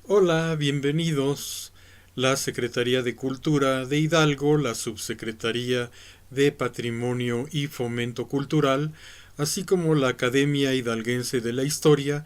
Hola, bienvenidos. La Secretaría de Cultura de Hidalgo, la Subsecretaría de Patrimonio y Fomento Cultural, así como la Academia Hidalguense de la Historia,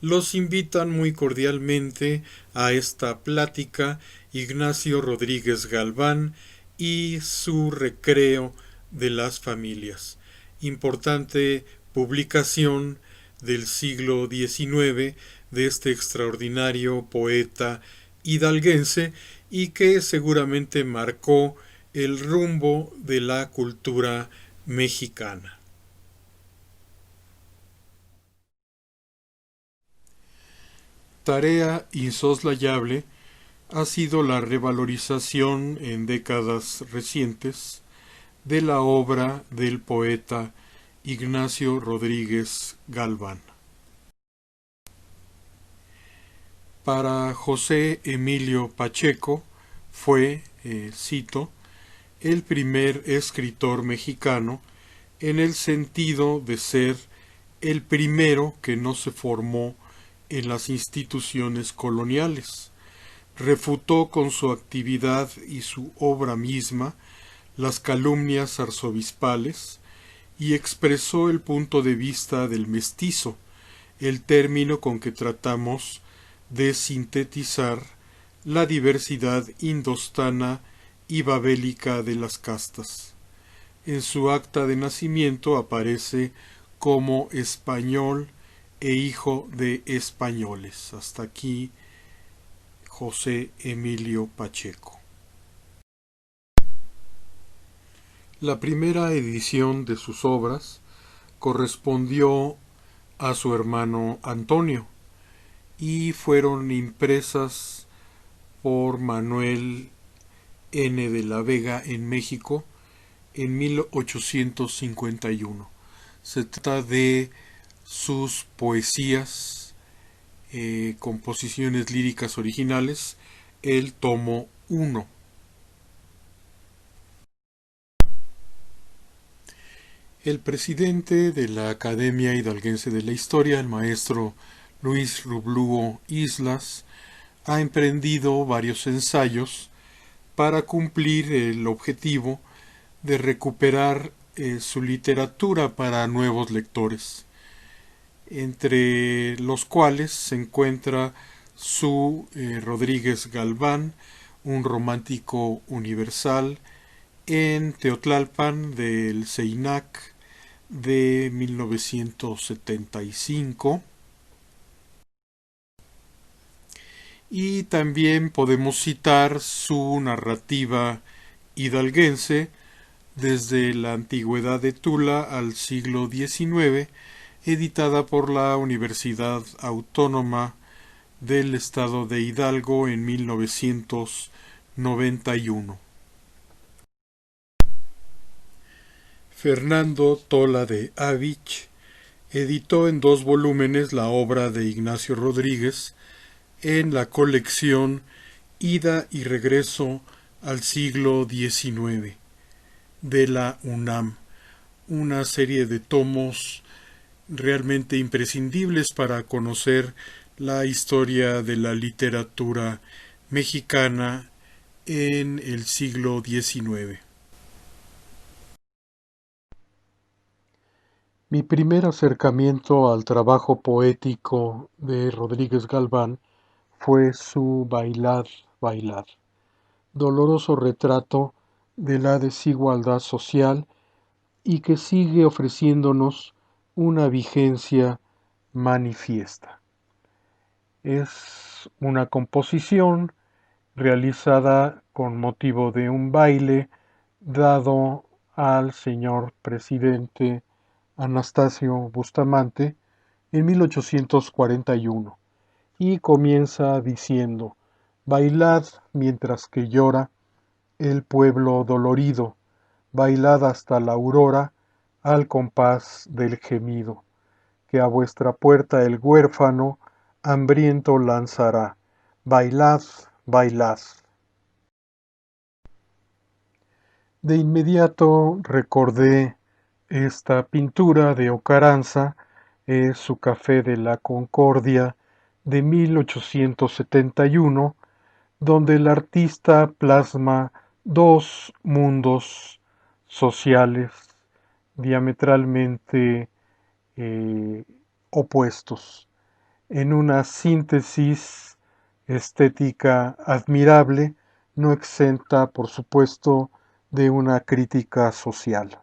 los invitan muy cordialmente a esta plática Ignacio Rodríguez Galván y su recreo de las familias. Importante publicación del siglo XIX de este extraordinario poeta hidalguense y que seguramente marcó el rumbo de la cultura mexicana. Tarea insoslayable ha sido la revalorización en décadas recientes de la obra del poeta Ignacio Rodríguez Galván. Para José Emilio Pacheco fue, cito, el primer escritor mexicano en el sentido de ser el primero que no se formó en las instituciones coloniales. Refutó con su actividad y su obra misma las calumnias arzobispales y expresó el punto de vista del mestizo, el término con que tratamos de sintetizar la diversidad indostana y babélica de las castas. En su acta de nacimiento aparece como español e hijo de españoles. Hasta aquí José Emilio Pacheco. La primera edición de sus obras correspondió a su hermano Antonio y fueron impresas por Manuel N. de la Vega en México en 1851. Se trata de sus poesías, composiciones líricas originales, el tomo 1. El presidente de la Academia Hidalguense de la Historia, el maestro Luis Rublúo Islas, ha emprendido varios ensayos para cumplir el objetivo de recuperar su literatura para nuevos lectores, entre los cuales se encuentra su Rodríguez Galván, un romántico universal, en Teotlalpan del CEINAC de 1975. Y también podemos citar su narrativa hidalguense desde la antigüedad de Tula al siglo XIX, editada por la Universidad Autónoma del Estado de Hidalgo en 1991. Fernando Tola de Avich editó en 2 volúmenes la obra de Ignacio Rodríguez en la colección Ida y Regreso al siglo XIX de la UNAM, una serie de tomos realmente imprescindibles para conocer la historia de la literatura mexicana en el siglo XIX. Mi primer acercamiento al trabajo poético de Rodríguez Galván fue su Bailad, Bailad, doloroso retrato de la desigualdad social y que sigue ofreciéndonos una vigencia manifiesta. Es una composición realizada con motivo de un baile dado al señor presidente Anastasio Bustamante en 1841 y comienza diciendo: bailad mientras que llora el pueblo dolorido, bailad hasta la aurora al compás del gemido, que a vuestra puerta el huérfano hambriento lanzará, bailad, bailad. De inmediato recordé esta pintura de Ocaranza, su Café de la Concordia de 1871, donde el artista plasma dos mundos sociales diametralmente eh, opuestos, en una síntesis estética admirable, no exenta, por supuesto, de una crítica social.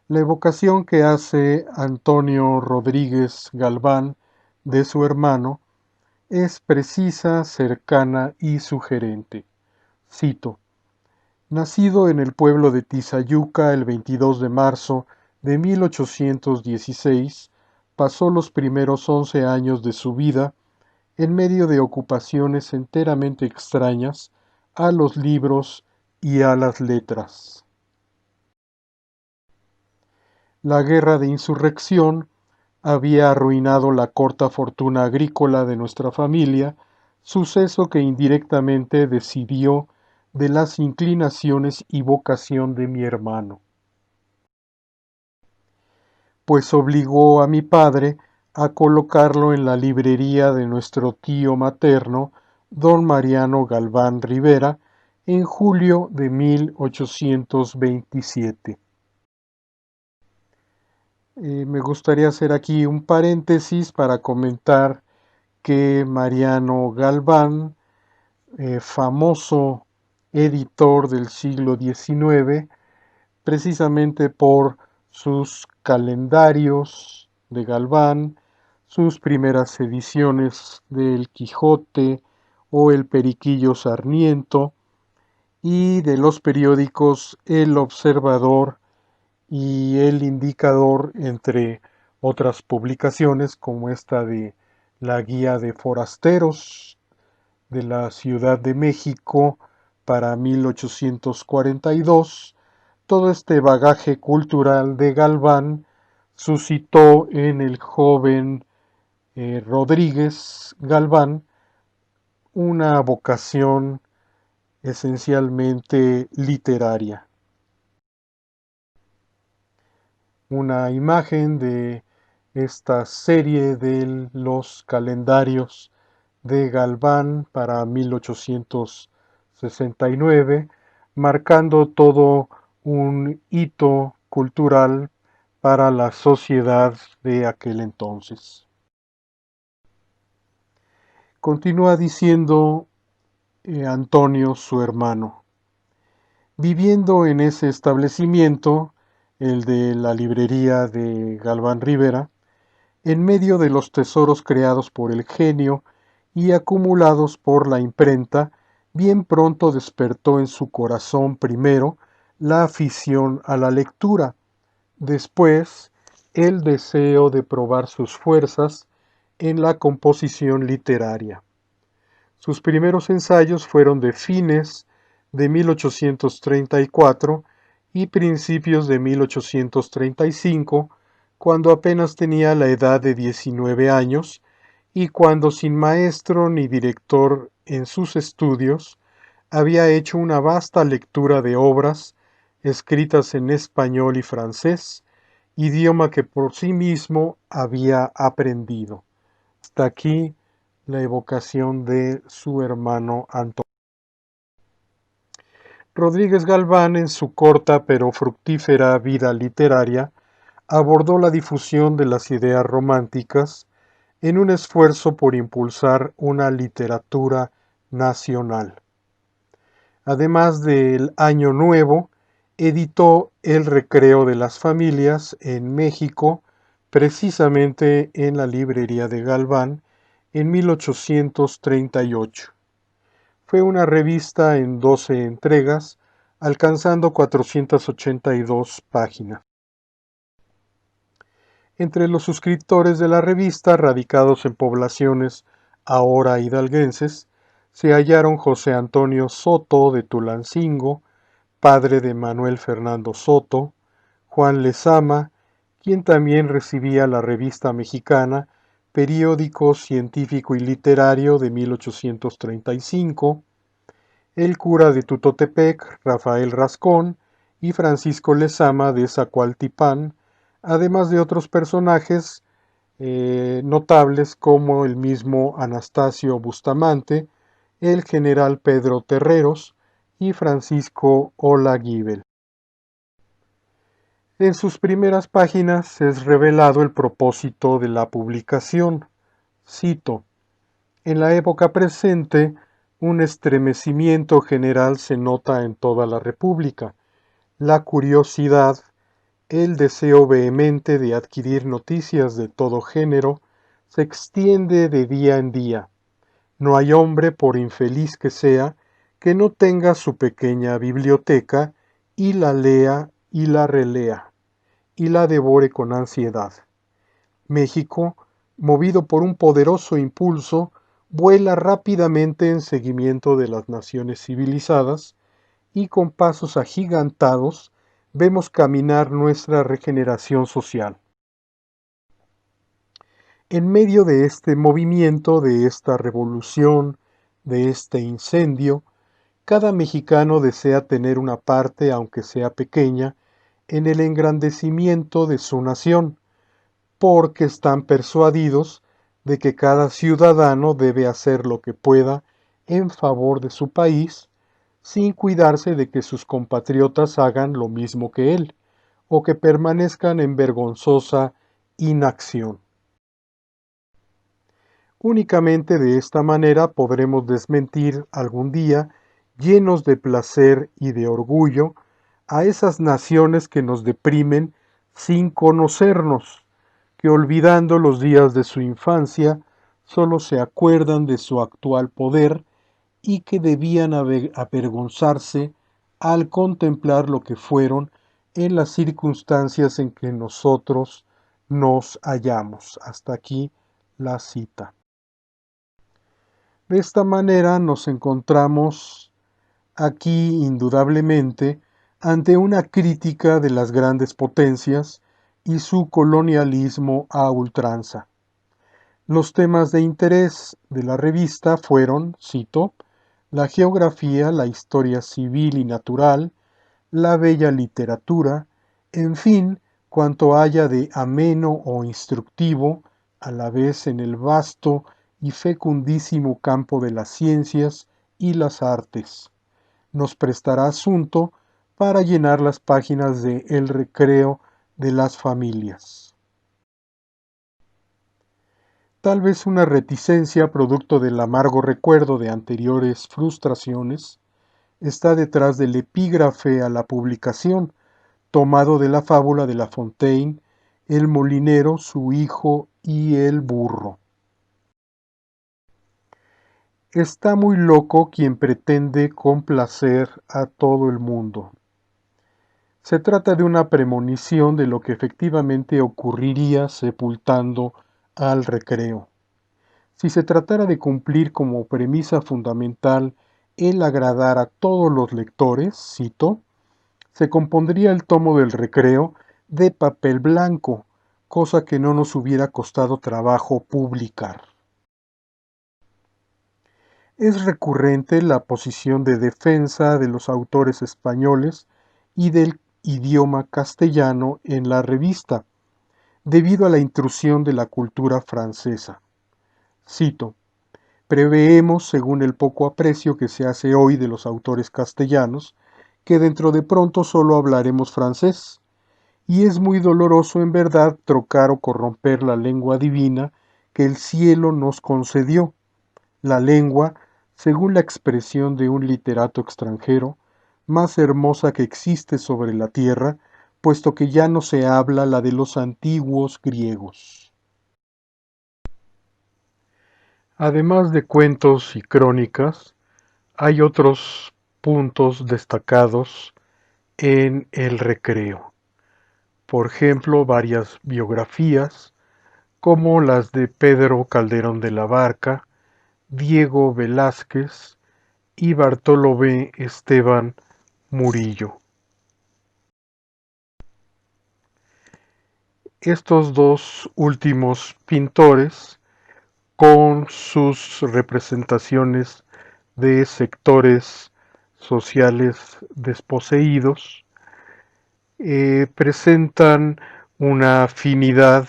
La evocación que hace Antonio Rodríguez Galván de su hermano es precisa, cercana y sugerente. Cito: nacido en el pueblo de Tizayuca el 22 de marzo de 1816, pasó los primeros 11 años de su vida en medio de ocupaciones enteramente extrañas a los libros y a las letras. La guerra de insurrección había arruinado la corta fortuna agrícola de nuestra familia, suceso que indirectamente decidió de las inclinaciones y vocación de mi hermano, pues obligó a mi padre a colocarlo en la librería de nuestro tío materno, don Mariano Galván Rivera, en julio de 1827. Me gustaría hacer aquí un paréntesis para comentar que Mariano Galván, famoso editor del siglo XIX, precisamente por sus calendarios de Galván, sus primeras ediciones del Quijote o el Periquillo Sarmiento, y de los periódicos El Observador y El Indicador, entre otras publicaciones como esta de la Guía de Forasteros de la Ciudad de México para 1842. Todo este bagaje cultural de Galván suscitó en el joven Rodríguez Galván una vocación esencialmente literaria. Una imagen de esta serie de los calendarios de Galván para 1869, marcando todo un hito cultural para la sociedad de aquel entonces. Continúa diciendo Antonio, su hermano: viviendo en ese establecimiento, el de la librería de Galván Rivera, en medio de los tesoros creados por el genio y acumulados por la imprenta, bien pronto despertó en su corazón primero la afición a la lectura, después el deseo de probar sus fuerzas en la composición literaria. Sus primeros ensayos fueron de fines de 1834 y principios de 1835, cuando apenas tenía la edad de 19 años y cuando, sin maestro ni director en sus estudios, había hecho una vasta lectura de obras escritas en español y francés, idioma que por sí mismo había aprendido. Hasta aquí la evocación de su hermano Antonio. Rodríguez Galván, en su corta pero fructífera vida literaria, abordó la difusión de las ideas románticas en un esfuerzo por impulsar una literatura nacional. Además del Año Nuevo, editó El Recreo de las Familias en México, precisamente en la librería de Galván, en 1838. Fue una revista en 12 entregas, alcanzando 482 páginas. Entre los suscriptores de la revista, radicados en poblaciones ahora hidalguenses, se hallaron José Antonio Soto de Tulancingo, padre de Manuel Fernando Soto; Juan Lezama, quien también recibía la Revista Mexicana, periódico científico y literario de 1835; el cura de Tutotepec, Rafael Rascón, y Francisco Lezama de Zacualtipán, además de otros personajes notables como el mismo Anastasio Bustamante, el general Pedro Terreros y Francisco Olaguibel. En sus primeras páginas es revelado el propósito de la publicación. Cito: en la época presente, un estremecimiento general se nota en toda la República. La curiosidad, el deseo vehemente de adquirir noticias de todo género, se extiende de día en día. No hay hombre, por infeliz que sea, que no tenga su pequeña biblioteca y la lea y la relea, y la devore con ansiedad. México, movido por un poderoso impulso, vuela rápidamente en seguimiento de las naciones civilizadas y con pasos agigantados vemos caminar nuestra regeneración social. En medio de este movimiento, de esta revolución, de este incendio, cada mexicano desea tener una parte, aunque sea pequeña, en el engrandecimiento de su nación, porque están persuadidos de que cada ciudadano debe hacer lo que pueda en favor de su país, sin cuidarse de que sus compatriotas hagan lo mismo que él, o que permanezcan en vergonzosa inacción. Únicamente de esta manera podremos desmentir algún día, llenos de placer y de orgullo, a esas naciones que nos deprimen sin conocernos, que olvidando los días de su infancia, solo se acuerdan de su actual poder y que debían avergonzarse al contemplar lo que fueron en las circunstancias en que nosotros nos hallamos. Hasta aquí la cita. De esta manera nos encontramos aquí indudablemente ante una crítica de las grandes potencias y su colonialismo a ultranza. Los temas de interés de la revista fueron, cito, la geografía, la historia civil y natural, la bella literatura, en fin, cuanto haya de ameno o instructivo, a la vez en el vasto y fecundísimo campo de las ciencias y las artes. Nos prestará asunto para llenar las páginas de El Recreo de las Familias. Tal vez una reticencia producto del amargo recuerdo de anteriores frustraciones está detrás del epígrafe a la publicación, tomado de la fábula de La Fontaine, El molinero, su hijo y el burro. Está muy loco quien pretende complacer a todo el mundo. Se trata de una premonición de lo que efectivamente ocurriría sepultando al Recreo. Si se tratara de cumplir como premisa fundamental el agradar a todos los lectores, cito, se compondría el tomo del Recreo de papel blanco, cosa que no nos hubiera costado trabajo publicar. Es recurrente la posición de defensa de los autores españoles y del idioma castellano en la revista, debido a la intrusión de la cultura francesa. Cito: preveemos, según el poco aprecio que se hace hoy de los autores castellanos, que dentro de pronto solo hablaremos francés, y es muy doloroso en verdad trocar o corromper la lengua divina que el cielo nos concedió, la lengua, según la expresión de un literato extranjero, más hermosa que existe sobre la tierra, puesto que ya no se habla la de los antiguos griegos. Además de cuentos y crónicas, hay otros puntos destacados en El Recreo. Por ejemplo, varias biografías, como las de Pedro Calderón de la Barca, Diego Velázquez y Bartolomé Esteban Murillo. Estos dos últimos pintores, con sus representaciones de sectores sociales desposeídos, presentan una afinidad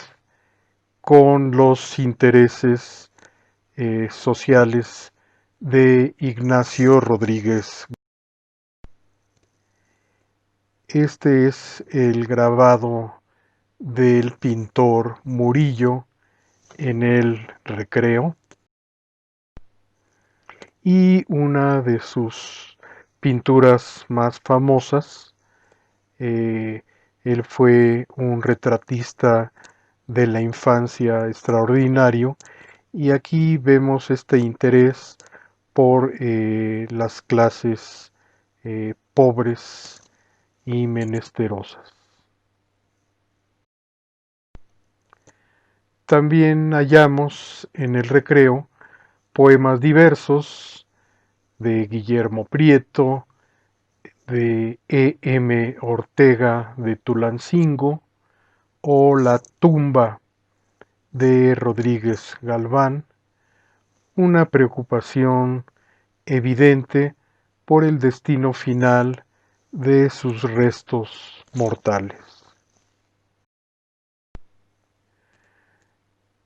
con los intereses sociales de Ignacio Rodríguez. Este es el grabado del pintor Murillo en el Recreo, y una de sus pinturas más famosas. eh, Él fue un retratista de la infancia extraordinario, y aquí vemos este interés por las clases pobres y menesterosas. También hallamos en el Recreo poemas diversos de Guillermo Prieto, de E.M. Ortega de Tulancingo, o La tumba de Rodríguez Galván, una preocupación evidente por el destino final de sus restos mortales.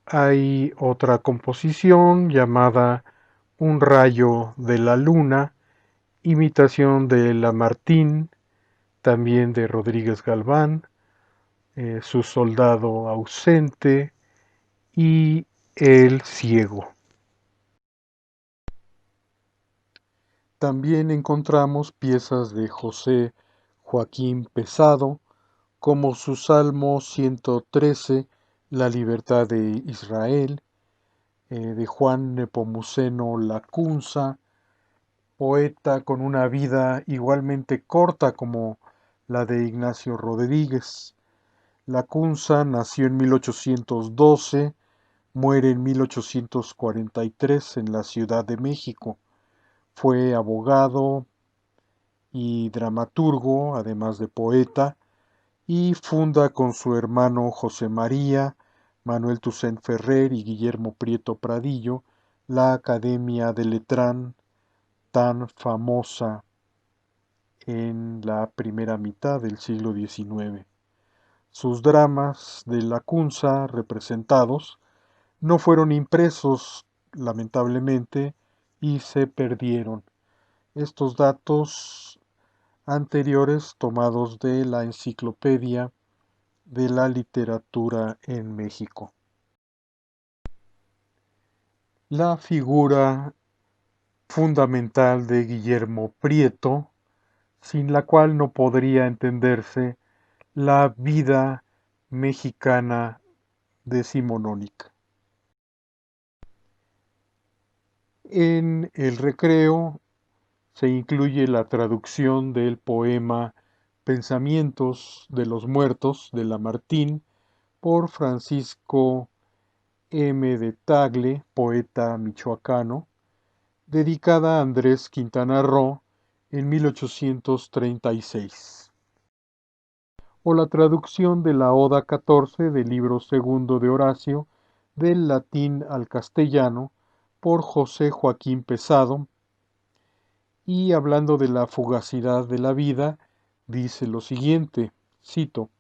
Hay otra composición llamada Un rayo de la luna, imitación de Lamartine, también de Rodríguez Galván, Su soldado ausente y El ciego. También encontramos piezas de José Joaquín Pesado, como su Salmo 113, La libertad de Israel, de Juan Nepomuceno Lacunza, poeta con una vida igualmente corta como la de Ignacio Rodríguez. Lacunza nació en 1812, muere en 1843 en la Ciudad de México. Fue abogado y dramaturgo, además de poeta, y funda con su hermano José María, Manuel Toussaint Ferrer y Guillermo Prieto Pradillo la Academia de Letrán, tan famosa en la primera mitad del siglo XIX. Sus dramas de Lacunza representados no fueron impresos, lamentablemente, y se perdieron. Estos datos anteriores tomados de la Enciclopedia de la Literatura en México. La figura fundamental de Guillermo Prieto, sin la cual no podría entenderse la vida mexicana decimonónica. En el Recreo se incluye la traducción del poema Pensamientos de los Muertos de Lamartine por Francisco M. de Tagle, poeta michoacano, dedicada a Andrés Quintana Roo en 1836. O la traducción de la Oda 14 del libro segundo de Horacio, del latín al castellano, por José Joaquín Pesado, y hablando de la fugacidad de la vida, dice lo siguiente, cito: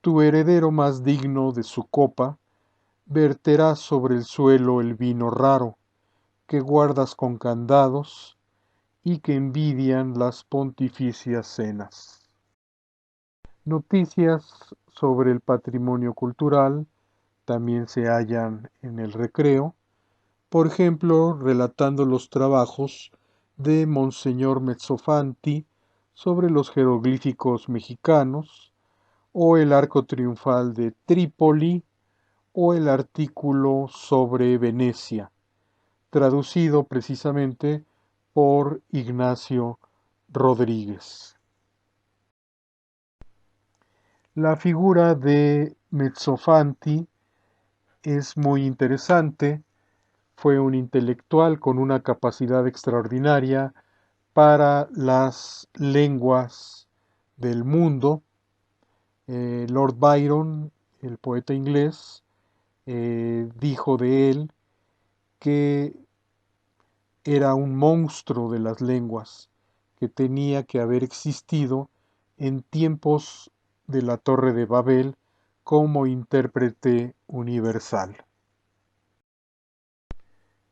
Tu heredero más digno de su copa, verterá sobre el suelo el vino raro, que guardas con candados, y que envidian las pontificias cenas. Noticias sobre el patrimonio cultural también se hallan en el Recreo, por ejemplo, relatando los trabajos de Monseñor Mezzofanti sobre los jeroglíficos mexicanos, o el arco triunfal de Trípoli, o el artículo sobre Venecia, traducido precisamente por Ignacio Rodríguez. La figura de Mezzofanti es muy interesante. Fue un intelectual con una capacidad extraordinaria para las lenguas del mundo. Lord Byron, el poeta inglés, dijo de él que era un monstruo de las lenguas, que tenía que haber existido en tiempos de la Torre de Babel como intérprete universal.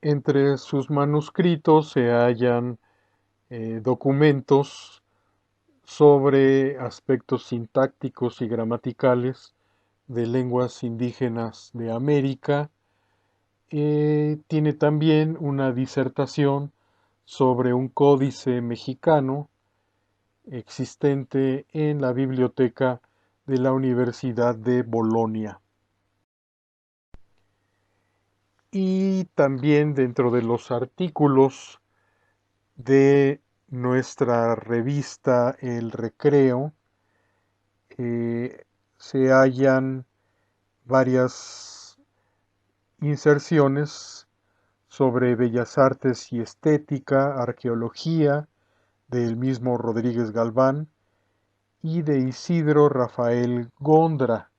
Entre sus manuscritos se hallan documentos sobre aspectos sintácticos y gramaticales de lenguas indígenas de América. Tiene también una disertación sobre un códice mexicano existente en la biblioteca de la Universidad de Bolonia. Y también dentro de los artículos de nuestra revista El Recreo se hallan varias inserciones sobre bellas artes y estética, arqueología, del mismo Rodríguez Galván y de Isidro Rafael Gondra.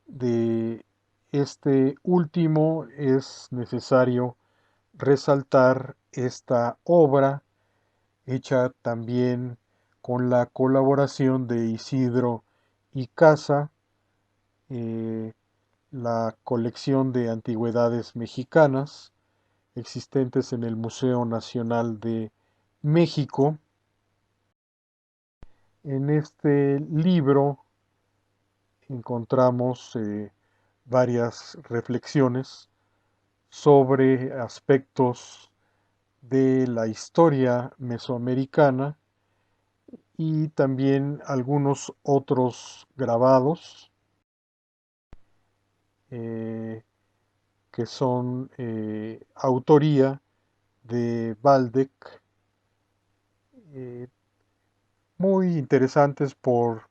De este último es necesario resaltar esta obra hecha también con la colaboración de Isidro y Casa, la colección de antigüedades mexicanas existentes en el Museo Nacional de México. En este libro encontramos varias reflexiones sobre aspectos de la historia mesoamericana y también algunos otros grabados eh, que son autoría de Waldeck, eh, muy interesantes por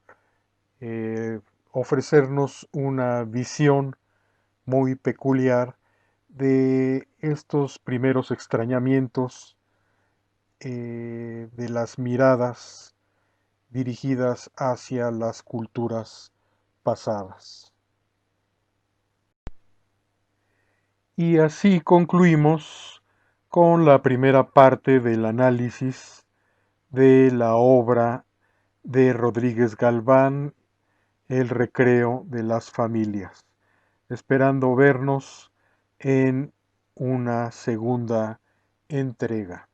eh, ofrecernos una visión muy peculiar de estos primeros extrañamientos de las miradas dirigidas hacia las culturas pasadas. Y así concluimos con la primera parte del análisis de la obra de Rodríguez Galván, El Recreo de las Familias, esperando vernos en una segunda entrega.